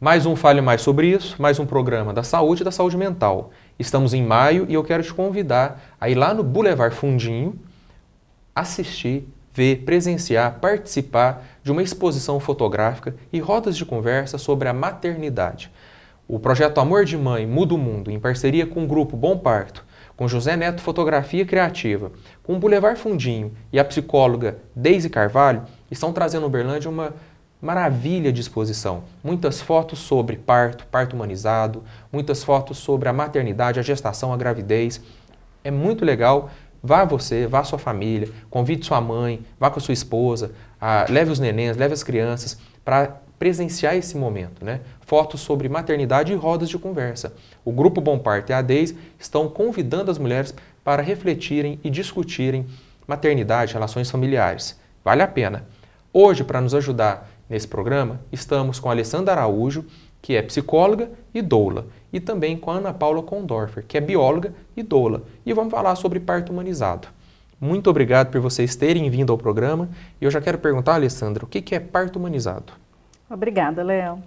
Mais um Fale Mais Sobre Isso, mais um programa da saúde e da saúde mental. Estamos em maio e eu quero te convidar a ir lá no Boulevard Fundinho, assistir, ver, presenciar, participar de uma exposição fotográfica e rodas de conversa sobre a maternidade. O projeto Amor de Mãe Muda o Mundo, em parceria com o grupo Bom Parto, com José Neto Fotografia Criativa, com o Boulevard Fundinho e a psicóloga Deise Carvalho, estão trazendo a Uberlândia uma maravilha de exposição. Muitas fotos sobre parto, parto humanizado, muitas fotos sobre a maternidade, a gestação, a gravidez. É muito legal. Vá você, vá sua família, convide sua mãe, vá com a sua esposa, leve os nenéns, leve as crianças para presenciar esse momento, né? Fotos sobre maternidade e rodas de conversa. O Grupo Bom Parto e a Deise estão convidando as mulheres para refletirem e discutirem maternidade, relações familiares. Vale a pena. Hoje, para nos ajudar nesse programa, estamos com a Alessandra Araújo, que é psicóloga e doula, e também com a Ana Paula Condorfer, que é bióloga e doula. E vamos falar sobre parto humanizado. Muito obrigado por vocês terem vindo ao programa. E eu já quero perguntar, Alessandra, o que é parto humanizado? Obrigada, Léo.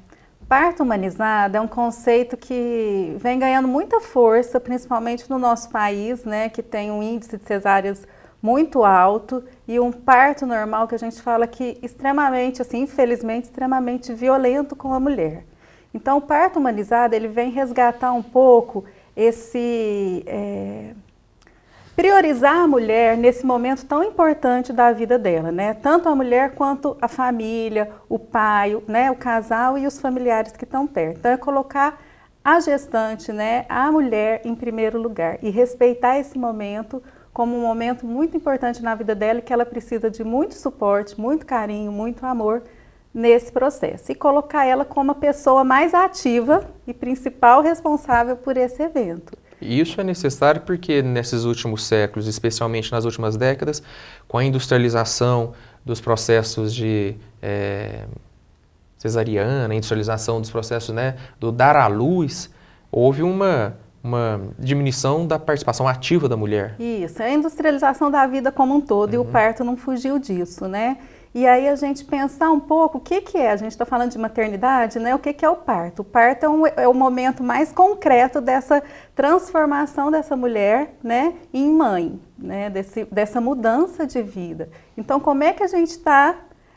Parto humanizado é um conceito que vem ganhando muita força, principalmente no nosso país, né, que tem um índice de cesáreas muito alto e um parto normal que a gente fala que extremamente, assim, infelizmente, extremamente violento com a mulher. Então, o parto humanizado, ele vem resgatar um pouco esse... priorizar a mulher nesse momento tão importante da vida dela, né? Tanto a mulher quanto a família, o pai, né, o casal e os familiares que estão perto. Então, é colocar a gestante, né, a mulher em primeiro lugar e respeitar esse momento como um momento muito importante na vida dela e que ela precisa de muito suporte, muito carinho, muito amor nesse processo. E colocar ela como a pessoa mais ativa e principal responsável por esse evento. Isso é necessário porque nesses últimos séculos, especialmente nas últimas décadas, com a industrialização dos processos de cesariana, a industrialização dos processos, né, do dar à luz, houve uma diminuição da participação ativa da mulher. Isso, é a industrialização da vida como um todo e o parto não fugiu disso, né? E aí a gente pensar um pouco o que é, a gente está falando de maternidade, né? O que é o parto? O parto é o momento mais concreto dessa transformação dessa mulher, né, em mãe, né? Dessa mudança de vida. Então, como é que a gente está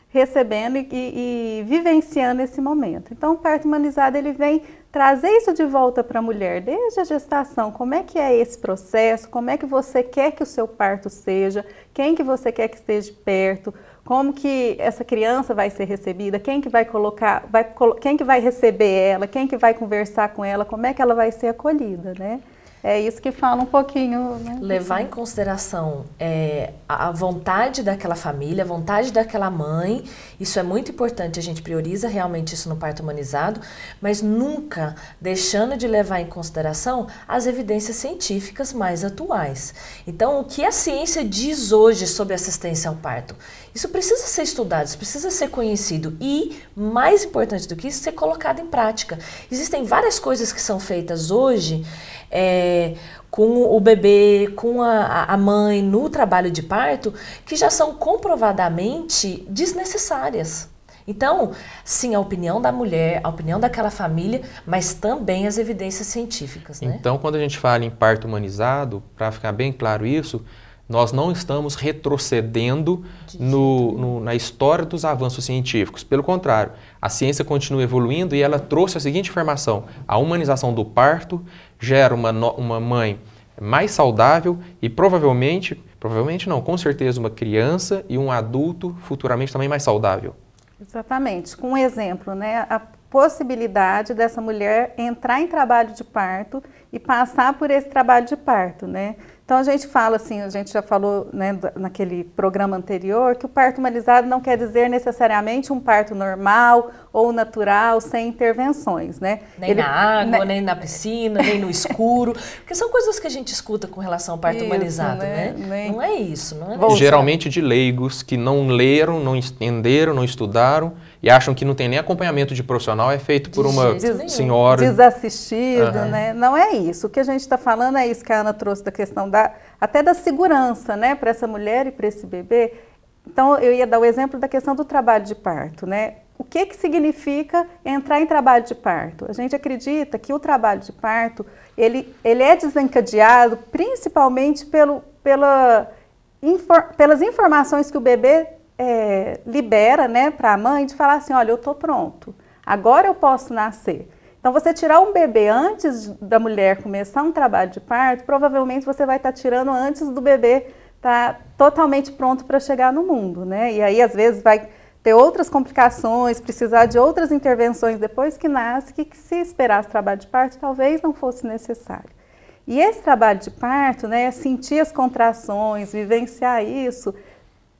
recebendo e vivenciando esse momento? Então, o parto humanizado, ele vem trazer isso de volta para a mulher, desde a gestação, como é que é esse processo, como é que você quer que o seu parto seja, quem que você quer que esteja perto, como que essa criança vai ser recebida, quem que vai colocar, quem que vai receber ela, quem que vai conversar com ela, como é que ela vai ser acolhida, né? É isso que fala um pouquinho, né? Levar em consideração a vontade daquela família, a vontade daquela mãe, isso é muito importante, a gente prioriza realmente isso no parto humanizado, mas nunca deixando de levar em consideração as evidências científicas mais atuais. Então, o que a ciência diz hoje sobre assistência ao parto? Isso precisa ser estudado, isso precisa ser conhecido e, mais importante do que isso, ser colocado em prática. Existem várias coisas que são feitas hoje com o bebê, com a mãe no trabalho de parto, que já são comprovadamente desnecessárias. Então, sim, a opinião da mulher, a opinião daquela família, mas também as evidências científicas, né? Então, quando a gente fala em parto humanizado, para ficar bem claro isso, nós não estamos retrocedendo na história dos avanços científicos. Pelo contrário, a ciência continua evoluindo e ela trouxe a seguinte informação: a humanização do parto gera uma mãe mais saudável e provavelmente não, com certeza uma criança e um adulto futuramente também mais saudável. Exatamente. Com um exemplo, né? A possibilidade dessa mulher entrar em trabalho de parto e passar por esse trabalho de parto, né? Então a gente fala assim, a gente já falou, né, naquele programa anterior, que o parto humanizado não quer dizer necessariamente um parto normal ou natural, sem intervenções, né? Nem na água, nem na piscina, nem no escuro, porque são coisas que a gente escuta com relação ao parto humanizado, né? Não é isso, não é? Geralmente de leigos que não leram, não entenderam, não estudaram e acham que não tem nem acompanhamento de profissional, é feito por uma senhora desassistida, né? Não é isso. O que a gente está falando é isso que a Ana trouxe da questão até da segurança, né, para essa mulher e para esse bebê. Então, eu ia dar o exemplo da questão do trabalho de parto, né? o que significa entrar em trabalho de parto? A gente acredita que o trabalho de parto, ele é desencadeado principalmente pelas informações que o bebê libera, né, para a mãe, de falar assim, olha, eu estou pronto, agora eu posso nascer. Então, você tirar um bebê antes da mulher começar um trabalho de parto, provavelmente você vai estar tirando antes do bebê estar totalmente pronto para chegar no mundo, né? E aí, às vezes, vai ter outras complicações, precisar de outras intervenções depois que nasce, que se esperasse trabalho de parto, talvez não fosse necessário. E esse trabalho de parto, né, sentir as contrações, vivenciar isso,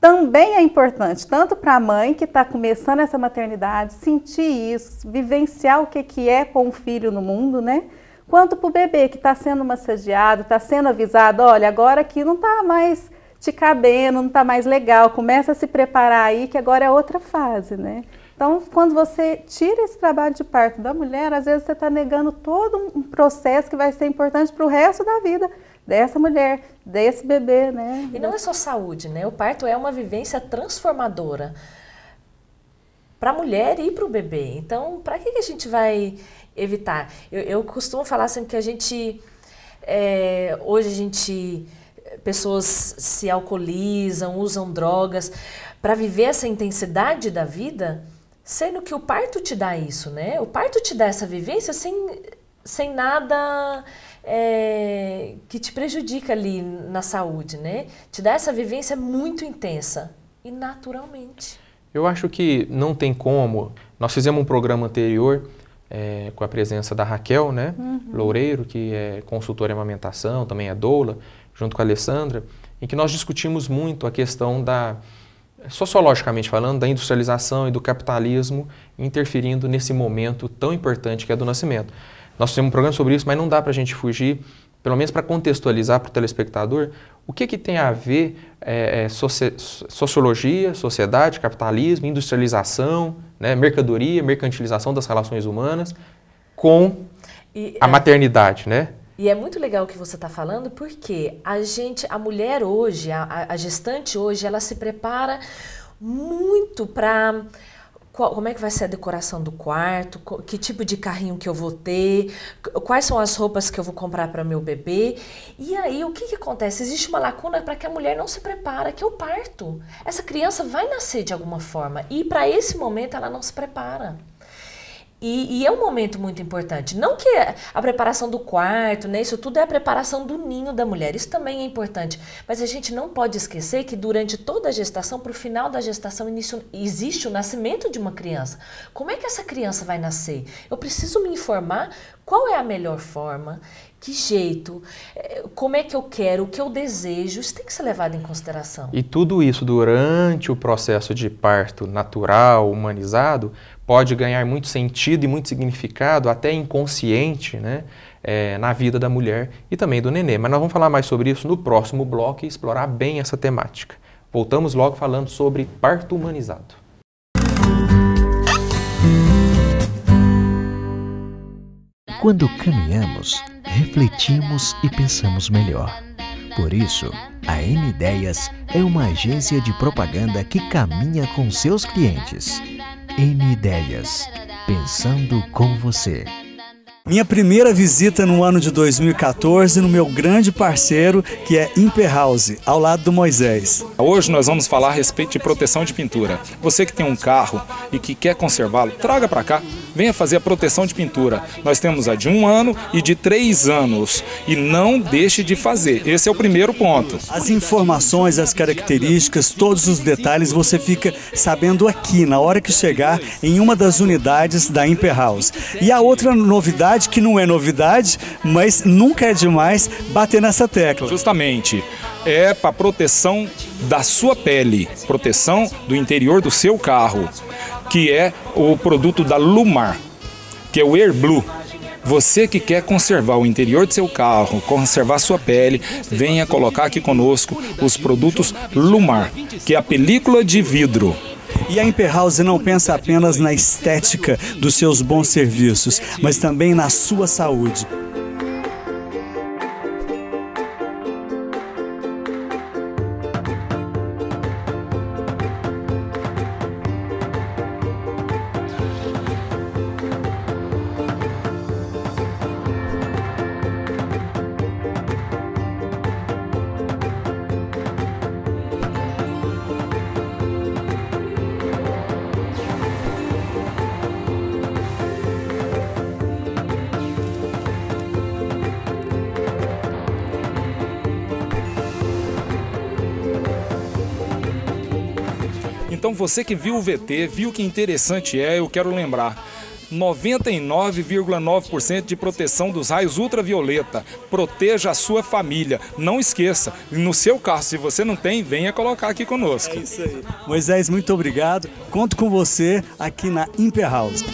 também é importante, tanto para a mãe que está começando essa maternidade, sentir isso, vivenciar o que é pôr um filho no mundo, né? Quanto para o bebê que está sendo massageado, está sendo avisado, olha, agora aqui não está mais te cabendo, não está mais legal, começa a se preparar aí que agora é outra fase, né? Então, quando você tira esse trabalho de parto da mulher, às vezes você está negando todo um processo que vai ser importante para o resto da vida dessa mulher, desse bebê, né? E não é só saúde, né? O parto é uma vivência transformadora para a mulher e para o bebê. Então, para que a gente vai evitar? Eu costumo falar sempre que a gente, hoje pessoas se alcoolizam, usam drogas para viver essa intensidade da vida, sendo que o parto te dá isso, né? O parto te dá essa vivência sem nada que te prejudica ali na saúde, né? Te dá essa vivência muito intensa e naturalmente. Eu acho que não tem como. Nós fizemos um programa anterior com a presença da Raquel, né? Loureiro, que é consultora em amamentação, também é doula, junto com a Alessandra, em que nós discutimos muito a questão sociologicamente falando, da industrialização e do capitalismo interferindo nesse momento tão importante que é do nascimento. Nós fizemos um programa sobre isso, mas não dá para a gente fugir, pelo menos para contextualizar para o telespectador, o que tem a ver sociologia, sociedade, capitalismo, industrialização, né, mercadoria, mercantilização das relações humanas com a maternidade, né? E é muito legal o que você está falando, porque a mulher hoje, a gestante hoje, ela se prepara muito para como é que vai ser a decoração do quarto, que tipo de carrinho que eu vou ter, quais são as roupas que eu vou comprar para meu bebê. E aí, o que acontece? Existe uma lacuna para que a mulher não se prepara, que é o parto. Essa criança vai nascer de alguma forma e para esse momento ela não se prepara. E é um momento muito importante. Não que a preparação do quarto, né, isso tudo é a preparação do ninho da mulher. Isso também é importante. Mas a gente não pode esquecer que durante toda a gestação, para o final da gestação, existe o nascimento de uma criança. Como é que essa criança vai nascer? Eu preciso me informar qual é a melhor forma, que jeito, como é que eu quero, o que eu desejo. Isso tem que ser levado em consideração. E tudo isso durante o processo de parto natural, humanizado, pode ganhar muito sentido e muito significado, até inconsciente, né, na vida da mulher e também do nenê. Mas nós vamos falar mais sobre isso no próximo bloco e explorar bem essa temática. Voltamos logo falando sobre parto humanizado. Quando caminhamos, refletimos e pensamos melhor. Por isso, a N-Ideias é uma agência de propaganda que caminha com seus clientes. N-Ideias, pensando com você. Minha primeira visita no ano de 2014 no meu grande parceiro, que é Imperhouse, ao lado do Moisés. Hoje nós vamos falar a respeito de proteção de pintura. Você que tem um carro e que quer conservá-lo, traga para cá. Venha fazer a proteção de pintura. Nós temos a de 1 ano e de 3 anos. E não deixe de fazer. Esse é o primeiro ponto. As informações, as características, todos os detalhes você fica sabendo aqui, na hora que chegar em uma das unidades da Imperhouse. E a outra novidade, que não é novidade, mas nunca é demais bater nessa tecla. Justamente. É para proteção da sua pele, proteção do interior do seu carro, que é o produto da Lumar, que é o Air Blue. Você que quer conservar o interior do seu carro, conservar sua pele, venha colocar aqui conosco os produtos Lumar, que é a película de vidro. E a Imperhouse não pensa apenas na estética dos seus bons serviços, mas também na sua saúde. Então você que viu o VT, viu que interessante eu quero lembrar. 99,9% de proteção dos raios ultravioleta. Proteja a sua família. Não esqueça, no seu carro, se você não tem, venha colocar aqui conosco. É isso aí. Moisés, muito obrigado. Conto com você aqui na Imper House.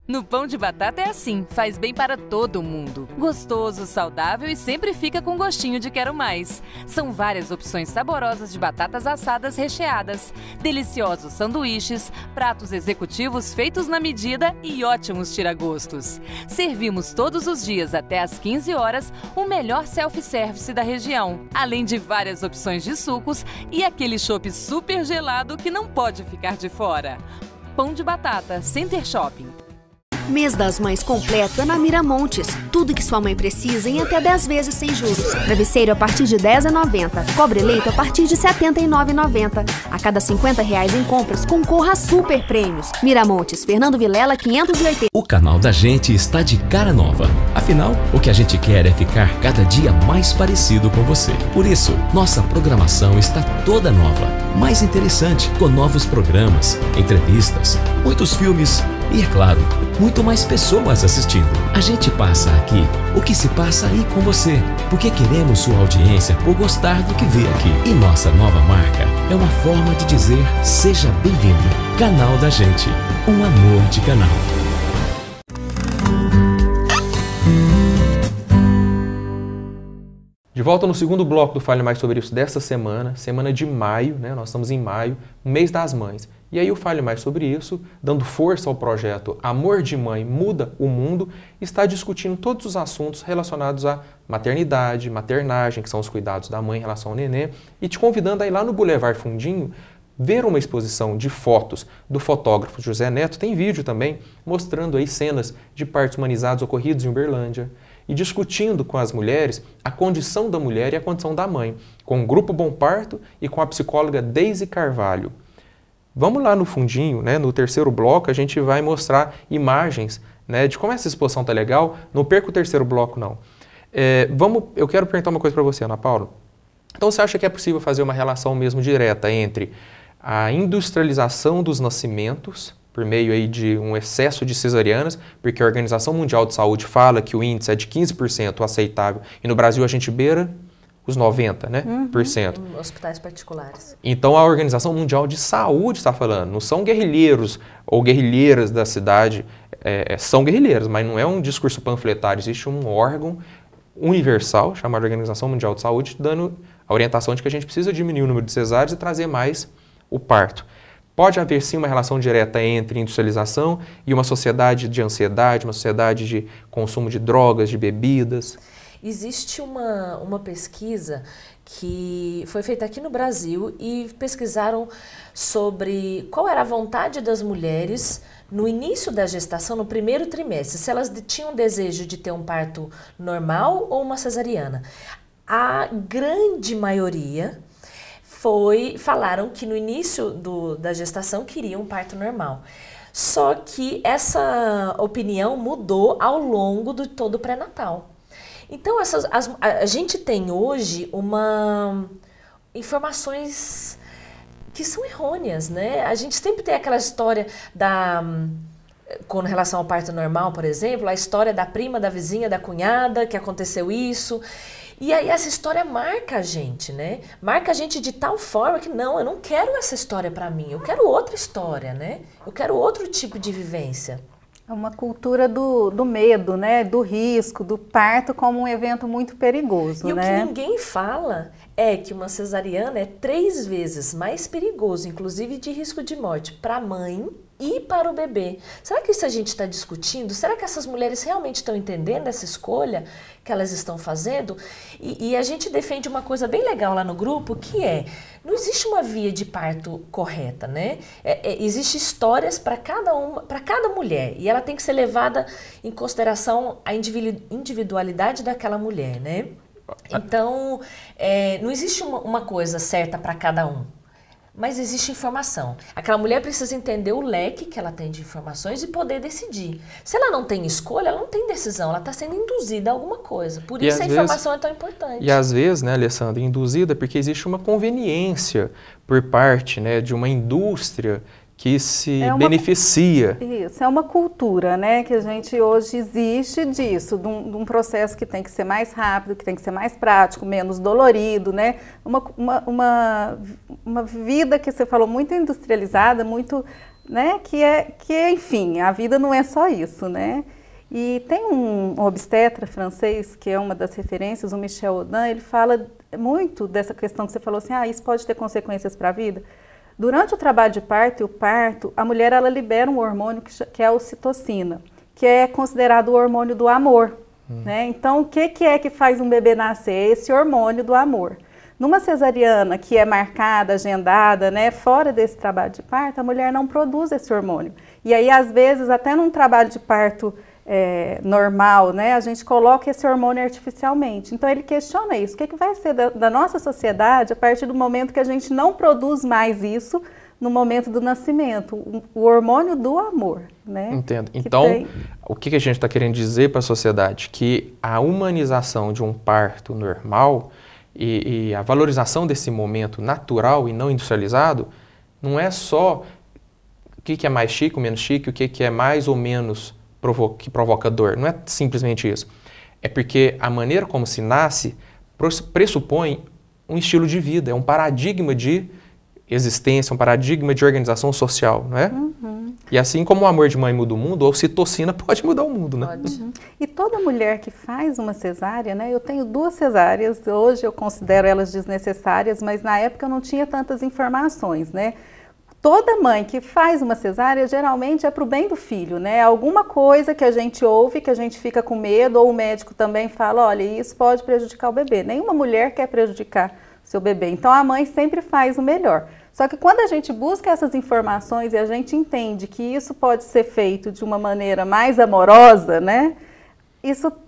No pão de batata é assim, faz bem para todo mundo. Gostoso, saudável e sempre fica com gostinho de quero mais. São várias opções saborosas de batatas assadas recheadas, deliciosos sanduíches, pratos executivos feitos na medida e ótimos tiragostos. Servimos todos os dias até às 15 horas o melhor self-service da região, além de várias opções de sucos e aquele chopp super gelado que não pode ficar de fora. Pão de batata, Center Shopping. Mês das Mães completo é na Miramontes. Tudo que sua mãe precisa em até 10 vezes sem juros. Travesseiro a partir de R$ 10,90. Cobre-leito a partir de R$ 79,90. A cada R$ 50 em compras, concorra a super prêmios. Miramontes, Fernando Vilela, 580. O canal da gente está de cara nova. Afinal, o que a gente quer é ficar cada dia mais parecido com você. Por isso, nossa programação está toda nova, mais interessante, com novos programas, entrevistas, muitos filmes e, é claro, muito mais pessoas assistindo. A gente passa aqui o que se passa aí com você, porque queremos sua audiência por gostar do que vê aqui. E nossa nova marca é uma forma de dizer seja bem-vindo. Canal da gente, um amor de canal. De volta no segundo bloco do Fale Mais Sobre Isso desta semana, semana de maio, né? Nós estamos em maio, mês das mães. E aí o Fale Mais Sobre Isso, dando força ao projeto Amor de Mãe Muda o Mundo, está discutindo todos os assuntos relacionados à maternidade, maternagem, que são os cuidados da mãe em relação ao neném, e te convidando a ir lá no Boulevard Fundinho, ver uma exposição de fotos do fotógrafo José Neto, tem vídeo também, mostrando aí cenas de partos humanizados ocorridos em Uberlândia, e discutindo com as mulheres a condição da mulher e a condição da mãe, com o Grupo Bom Parto e com a psicóloga Deise Carvalho. Vamos lá no fundinho, né? No terceiro bloco, a gente vai mostrar imagens, né, de como essa exposição tá legal. Não perca o terceiro bloco, não. Eu quero perguntar uma coisa para você, Ana Paula. Então, você acha que é possível fazer uma relação mesmo direta entre a industrialização dos nascimentos, por meio aí de um excesso de cesarianas, porque a Organização Mundial de Saúde fala que o índice é de 15% aceitável, e no Brasil a gente beira os 90%, né? Hospitais particulares. Então a Organização Mundial de Saúde está falando, não são guerrilheiros ou guerrilheiras da cidade, são guerrilheiros, mas não é um discurso panfletário, existe um órgão universal, chamado Organização Mundial de Saúde, dando a orientação de que a gente precisa diminuir o número de cesáreas e trazer mais o parto. Pode haver sim uma relação direta entre industrialização e uma sociedade de ansiedade, uma sociedade de consumo de drogas, de bebidas. Existe uma pesquisa que foi feita aqui no Brasil e pesquisaram sobre qual era a vontade das mulheres no início da gestação, no primeiro trimestre, se elas tinham desejo de ter um parto normal ou uma cesariana. A grande maioria falaram que no início da gestação queriam um parto normal. Só que essa opinião mudou ao longo de todo o pré-natal. Então, a gente tem hoje informações que são errôneas, né? A gente sempre tem aquela história com relação ao parto normal, por exemplo, a história da prima, da vizinha, da cunhada, que aconteceu isso. E aí essa história marca a gente, né? Marca a gente de tal forma que não, eu não quero essa história para mim, eu quero outra história, né? Eu quero outro tipo de vivência. É uma cultura do medo, né? Do risco, do parto como um evento muito perigoso, e né? O que ninguém fala é que uma cesariana é 3 vezes mais perigoso, inclusive de risco de morte, para a mãe e para o bebê. Será que isso a gente está discutindo? Será que essas mulheres realmente estão entendendo essa escolha que elas estão fazendo? E a gente defende uma coisa bem legal lá no grupo, que não existe uma via de parto correta, né? Existem histórias para cada mulher, e ela tem que ser levada em consideração a individualidade daquela mulher, né? Então, não existe uma coisa certa para cada um. Mas existe informação. Aquela mulher precisa entender o leque que ela tem de informações e poder decidir. Se ela não tem escolha, ela não tem decisão, ela está sendo induzida a alguma coisa. Por isso a informação é tão importante. E às vezes, né, Alessandra, induzida porque existe uma conveniência por parte, né, de uma indústria que se beneficia. Isso, é uma cultura, né, que a gente hoje existe disso, de um processo que tem que ser mais rápido, que tem que ser mais prático, menos dolorido, né, uma vida que você falou muito industrializada, muito, né, que enfim, a vida não é só isso, né. E tem um obstetra francês, que é uma das referências, o Michel Audin, ele fala muito dessa questão que você falou assim, isso pode ter consequências para a vida. Durante o trabalho de parto e o parto, a mulher ela libera um hormônio que é a ocitocina, que é considerado o hormônio do amor. Né? Então, o que é que faz um bebê nascer? Esse hormônio do amor. Numa cesariana que é marcada, agendada, né, fora desse trabalho de parto, a mulher não produz esse hormônio. E aí, às vezes, até num trabalho de parto normal, né, a gente coloca esse hormônio artificialmente. Então ele questiona isso, o que vai ser da nossa sociedade a partir do momento que a gente não produz mais isso no momento do nascimento, o hormônio do amor, né? Entendo. Então, o que a gente está querendo dizer para a sociedade? Que a humanização de um parto normal e a valorização desse momento natural e não industrializado não é só o que é mais chique ou menos chique, o que é mais ou menos que provoca dor. Não é simplesmente isso. É porque a maneira como se nasce pressupõe um estilo de vida, é um paradigma de existência, um paradigma de organização social, não é? E assim como o amor de mãe muda o mundo, a ocitocina pode mudar o mundo, né? E toda mulher que faz uma cesárea, né? Eu tenho 2 cesáreas, hoje eu considero elas desnecessárias, mas na época eu não tinha tantas informações, né? Toda mãe que faz uma cesárea, geralmente é para o bem do filho, né? Alguma coisa que a gente ouve, que a gente fica com medo, ou o médico também fala, olha, isso pode prejudicar o bebê. Nenhuma mulher quer prejudicar o seu bebê. Então, a mãe sempre faz o melhor. Só que quando a gente busca essas informações e a gente entende que isso pode ser feito de uma maneira mais amorosa, né?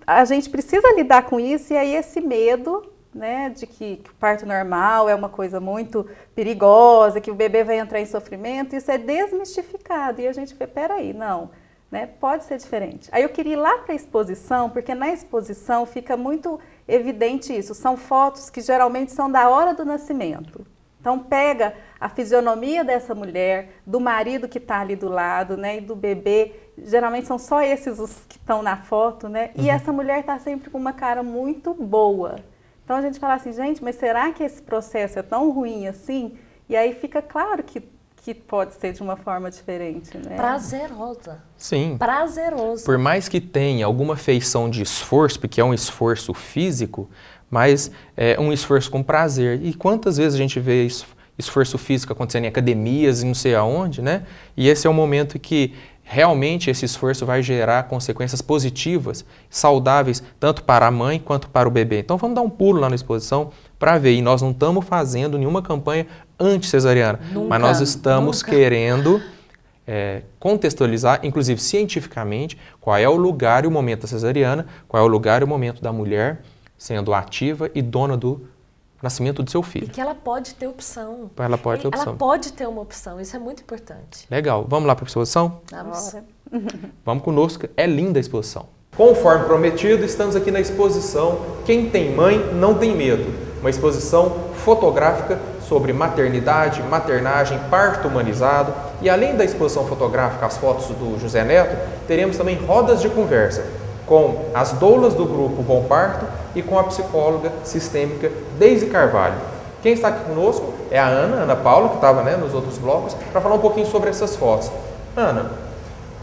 A gente precisa lidar com isso e aí esse medo, né, de que o parto normal é uma coisa muito perigosa, que o bebê vai entrar em sofrimento, isso é desmistificado. E a gente vê, peraí, não, né, pode ser diferente. Aí eu queria ir lá para a exposição, porque na exposição fica muito evidente isso. São fotos que geralmente são da hora do nascimento. Então pega a fisionomia dessa mulher, do marido que está ali do lado, né, e do bebê. Geralmente são só esses os que estão na foto, né? E essa mulher está sempre com uma cara muito boa. Então a gente fala assim, gente, mas será que esse processo é tão ruim assim? E aí fica claro que pode ser de uma forma diferente, né? Prazerosa. Sim. Prazerosa. Por mais que tenha alguma feição de esforço, porque é um esforço físico, mas é um esforço com prazer. E quantas vezes a gente vê esforço físico acontecendo em academias e não sei aonde, né? E esse é o momento que realmente esse esforço vai gerar consequências positivas, saudáveis, tanto para a mãe quanto para o bebê. Então vamos dar um pulo lá na exposição para ver. E nós não estamos fazendo nenhuma campanha anti-cesariana, mas nós estamos querendo contextualizar, inclusive cientificamente, qual é o lugar e o momento da cesariana, qual é o lugar e o momento da mulher sendo ativa e dona do nascimento do seu filho. E que ela pode ter opção. Ela pode ter opção. Ela pode ter uma opção, isso é muito importante. Legal. Vamos lá para a exposição? Vamos. Vamos conosco, é linda a exposição. Conforme prometido, estamos aqui na exposição Quem Tem Mãe Não Tem Medo. Uma exposição fotográfica sobre maternidade, maternagem, parto humanizado. E além da exposição fotográfica, as fotos do José Neto, teremos também rodas de conversa com as doulas do grupo Bom Parto e com a psicóloga sistêmica Deise Carvalho. Quem está aqui conosco é a Ana Paula, que estava nos outros blocos, para falar um pouquinho sobre essas fotos. Ana,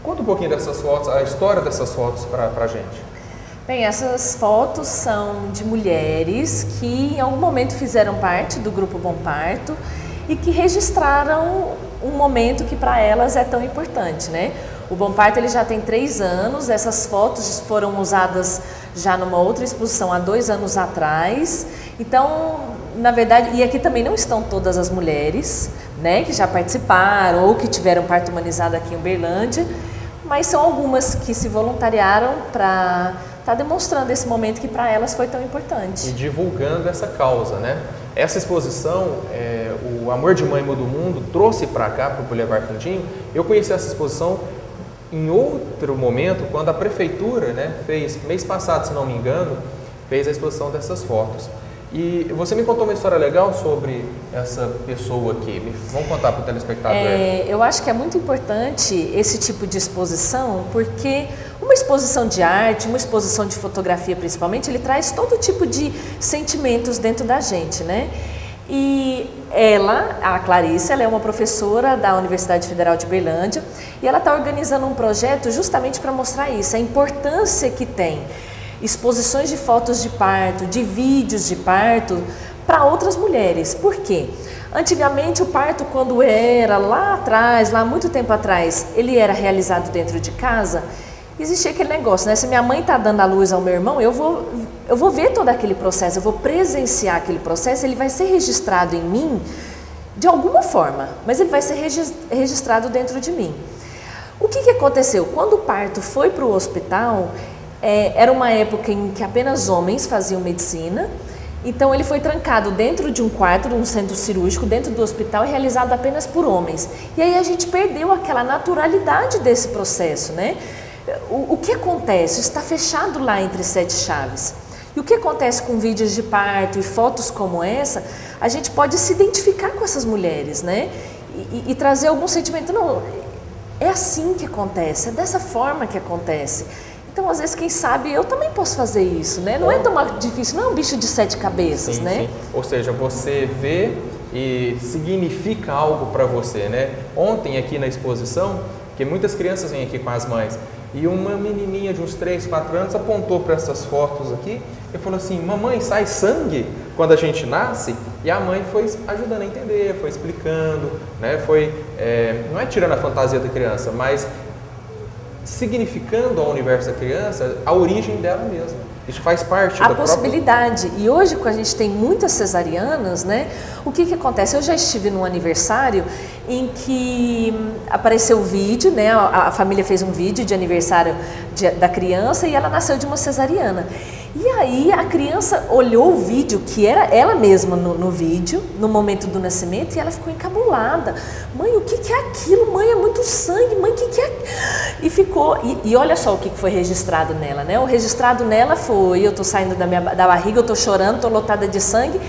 conta um pouquinho dessas fotos, a história dessas fotos para a gente. Bem, essas fotos são de mulheres que em algum momento fizeram parte do grupo Bom Parto e que registraram um momento que para elas é tão importante, né? O Bom Parto ele já tem 3 anos, essas fotos foram usadas já numa outra exposição há 2 anos atrás. Então, na verdade, e aqui também não estão todas as mulheres, né, que já participaram ou que tiveram parto humanizado aqui em Uberlândia, mas são algumas que se voluntariaram para estar demonstrando esse momento que para elas foi tão importante. E divulgando essa causa, né? Essa exposição, o Amor de Mãe Muda o Mundo, trouxe para cá, para o Boulevard Fundinho. Eu conheci essa exposição em outro momento, quando a prefeitura, né, fez, mês passado, se não me engano, fez a exposição dessas fotos. E você me contou uma história legal sobre essa pessoa aqui. Vamos contar para o telespectador. Eu acho que é muito importante esse tipo de exposição, porque uma exposição de arte, uma exposição de fotografia principalmente, ele traz todo tipo de sentimentos dentro da gente, né? E ela, a Clarice, ela é uma professora da Universidade Federal de Berlândia e ela está organizando um projeto justamente para mostrar isso, a importância que tem exposições de fotos de parto, de vídeos de parto para outras mulheres. Por quê? Antigamente o parto, quando era lá atrás, lá muito tempo atrás, ele era realizado dentro de casa, existia aquele negócio, né? Se minha mãe está dando à luz ao meu irmão, eu vou ver todo aquele processo, eu vou presenciar aquele processo, ele vai ser registrado em mim de alguma forma, mas ele vai ser registrado dentro de mim. O que aconteceu? Quando o parto foi para o hospital, era uma época em que apenas homens faziam medicina, então ele foi trancado dentro de um quarto, de um centro cirúrgico, dentro do hospital, e realizado apenas por homens. E aí a gente perdeu aquela naturalidade desse processo, né? O que acontece? Está fechado lá entre 7 chaves. E o que acontece com vídeos de parto e fotos como essa, a gente pode se identificar com essas mulheres, né? E trazer algum sentimento. Não, é assim que acontece, é dessa forma que acontece. Então, às vezes, quem sabe, eu também posso fazer isso, né? Não é tão difícil, não é um bicho de 7 cabeças, né? Sim. Ou seja, você vê e significa algo para você, né? Ontem, aqui na exposição, que muitas crianças vêm aqui com as mães, e uma menininha de uns 3, 4 anos apontou para essas fotos aqui e falou assim: mamãe, sai sangue quando a gente nasce? E a mãe foi ajudando a entender, foi explicando, né? Não é tirando a fantasia da criança, mas significando ao universo da criança a origem dela mesma. Isso faz parte da possibilidade. E hoje, quando a gente tem muitas cesarianas, né? O que acontece? Eu já estive num aniversário em que apareceu o vídeo, né? A família fez um vídeo de aniversário da criança e ela nasceu de uma cesariana. E aí a criança olhou o vídeo, que era ela mesma no vídeo, no momento do nascimento, e ela ficou encabulada. Mãe, o que é aquilo? Mãe, é muito sangue. Mãe, o que é? E ficou, e olha só o que foi registrado nela, né? O registrado nela foi: eu tô saindo da barriga, eu tô chorando, tô lotada de sangue.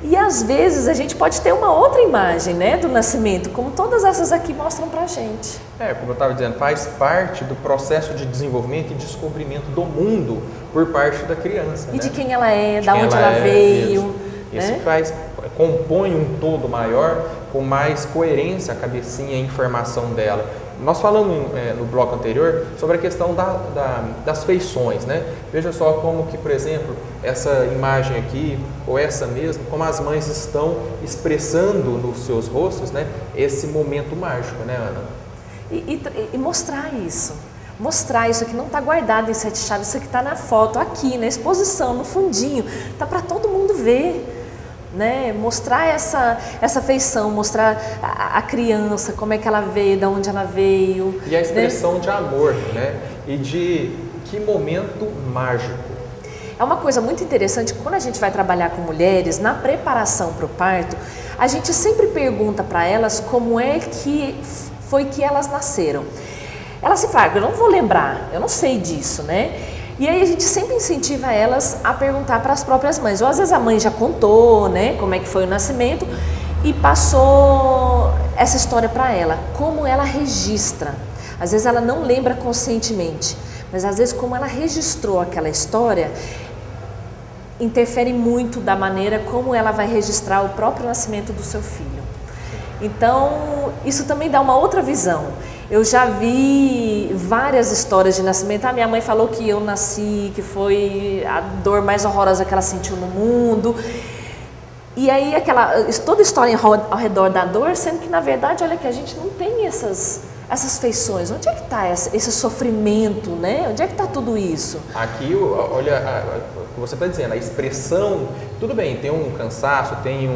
E às vezes a gente pode ter uma outra imagem, né, do nascimento, como todas essas aqui mostram pra gente. Como eu estava dizendo, faz parte do processo de desenvolvimento e descobrimento do mundo por parte da criança. E né? De quem ela é, da onde ela veio. Isso compõe um todo maior, com mais coerência a cabecinha e a informação dela. Nós falamos no bloco anterior sobre a questão das feições, né? Veja só como que, por exemplo, essa imagem aqui, ou essa mesmo, como as mães estão expressando nos seus rostos, né, esse momento mágico, né, Ana? E mostrar isso. Mostrar isso aqui não está guardado em 7 chaves, isso aqui está na foto, aqui, na exposição, no fundinho, está para todo mundo ver. Né? Mostrar essa feição, mostrar a criança, como é que ela veio, de onde ela veio. E a expressão, né? De amor, né? E de que momento mágico. É uma coisa muito interessante, quando a gente vai trabalhar com mulheres, na preparação para o parto, a gente sempre pergunta para elas como é que foi que elas nasceram. Elas se falam: eu não vou lembrar, eu não sei disso, né? E aí a gente sempre incentiva elas a perguntar para as próprias mães. Ou às vezes a mãe já contou, né, como é que foi o nascimento e passou essa história para ela. Como ela registra. Às vezes ela não lembra conscientemente, mas às vezes como ela registrou aquela história, interfere muito da maneira como ela vai registrar o próprio nascimento do seu filho. Então, isso também dá uma outra visão. Eu já vi várias histórias de nascimento. A minha mãe falou que eu nasci, que foi a dor mais horrorosa que ela sentiu no mundo. E aí toda a história ao redor da dor, sendo que na verdade, olha que a gente não tem essas feições. Onde é que está esse sofrimento, né? Onde é que está tudo isso? Aqui, olha, o que você está dizendo, a expressão, tudo bem, tem um cansaço, tem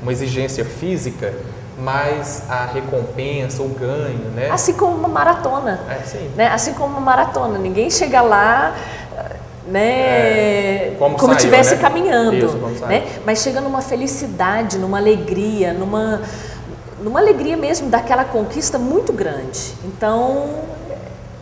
uma exigência física, mas a recompensa, o ganho, né? Assim como uma maratona. Sim. Né? Assim como uma maratona. Ninguém chega lá né? Como saiu, estivesse caminhando. Isso, como né? Mas chega numa felicidade, numa alegria, numa alegria mesmo daquela conquista muito grande. Então,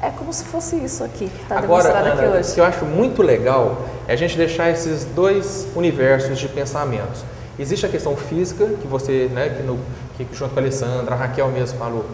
é como se fosse isso aqui, que está demonstrado aqui hoje. O que eu acho muito legal é a gente deixar esses dois universos de pensamentos. Existe a questão física, que você, né, que junto com a Alessandra, a Raquel mesmo falou,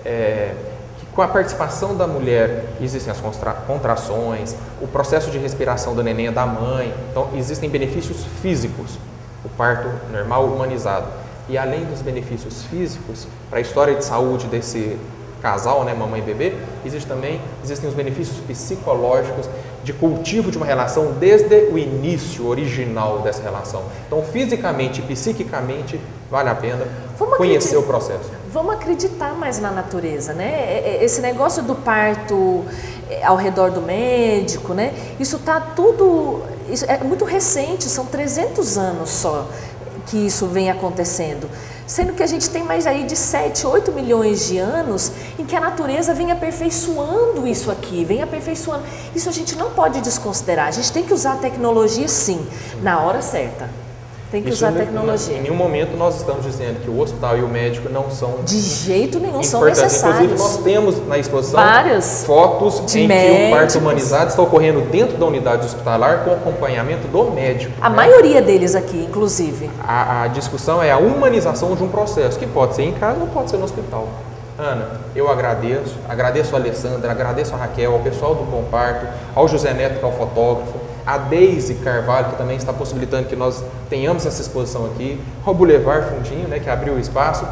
que com a participação da mulher existem as contrações, o processo de respiração do neném e da mãe, então existem benefícios físicos, o parto normal humanizado. E além dos benefícios físicos, para a história de saúde desse casal, né, mamãe e bebê, existem os benefícios psicológicos de cultivo de uma relação desde o início original dessa relação. Então, fisicamente e psiquicamente, vale a pena conhecer o processo. Vamos acreditar mais na natureza, né? Esse negócio do parto ao redor do médico, né? Isso é muito recente, são 300 anos só que isso vem acontecendo. Sendo que a gente tem mais aí de 7, 8 milhões de anos em que a natureza vem aperfeiçoando isso aqui, vem aperfeiçoando. Isso a gente não pode desconsiderar, a gente tem que usar a tecnologia sim, na hora certa. Tem que usar a tecnologia. Em nenhum momento nós estamos dizendo que o hospital e o médico não são de jeito nenhum são necessários. Inclusive nós temos na exposição várias fotos em médicos. Que o parto humanizado está ocorrendo dentro da unidade hospitalar com acompanhamento do médico. A maioria deles aqui, inclusive. A discussão é a humanização de um processo, que pode ser em casa ou pode ser no hospital. Ana, eu agradeço a Alessandra, agradeço a Raquel, ao pessoal do Bom Parto, ao José Neto, que é o fotógrafo, a Deise Carvalho, que também está possibilitando que nós tenhamos essa exposição aqui, ao Boulevard Fundinho, né, que abriu o espaço,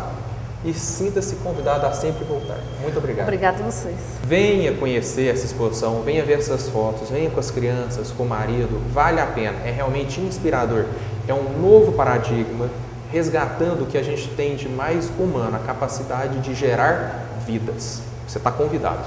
e sinta-se convidado a sempre voltar. Muito obrigado. Obrigada a vocês. Venha conhecer essa exposição, venha ver essas fotos, venha com as crianças, com o marido, vale a pena, é realmente inspirador, é um novo paradigma, resgatando o que a gente tem de mais humano, a capacidade de gerar vidas. Você está convidado.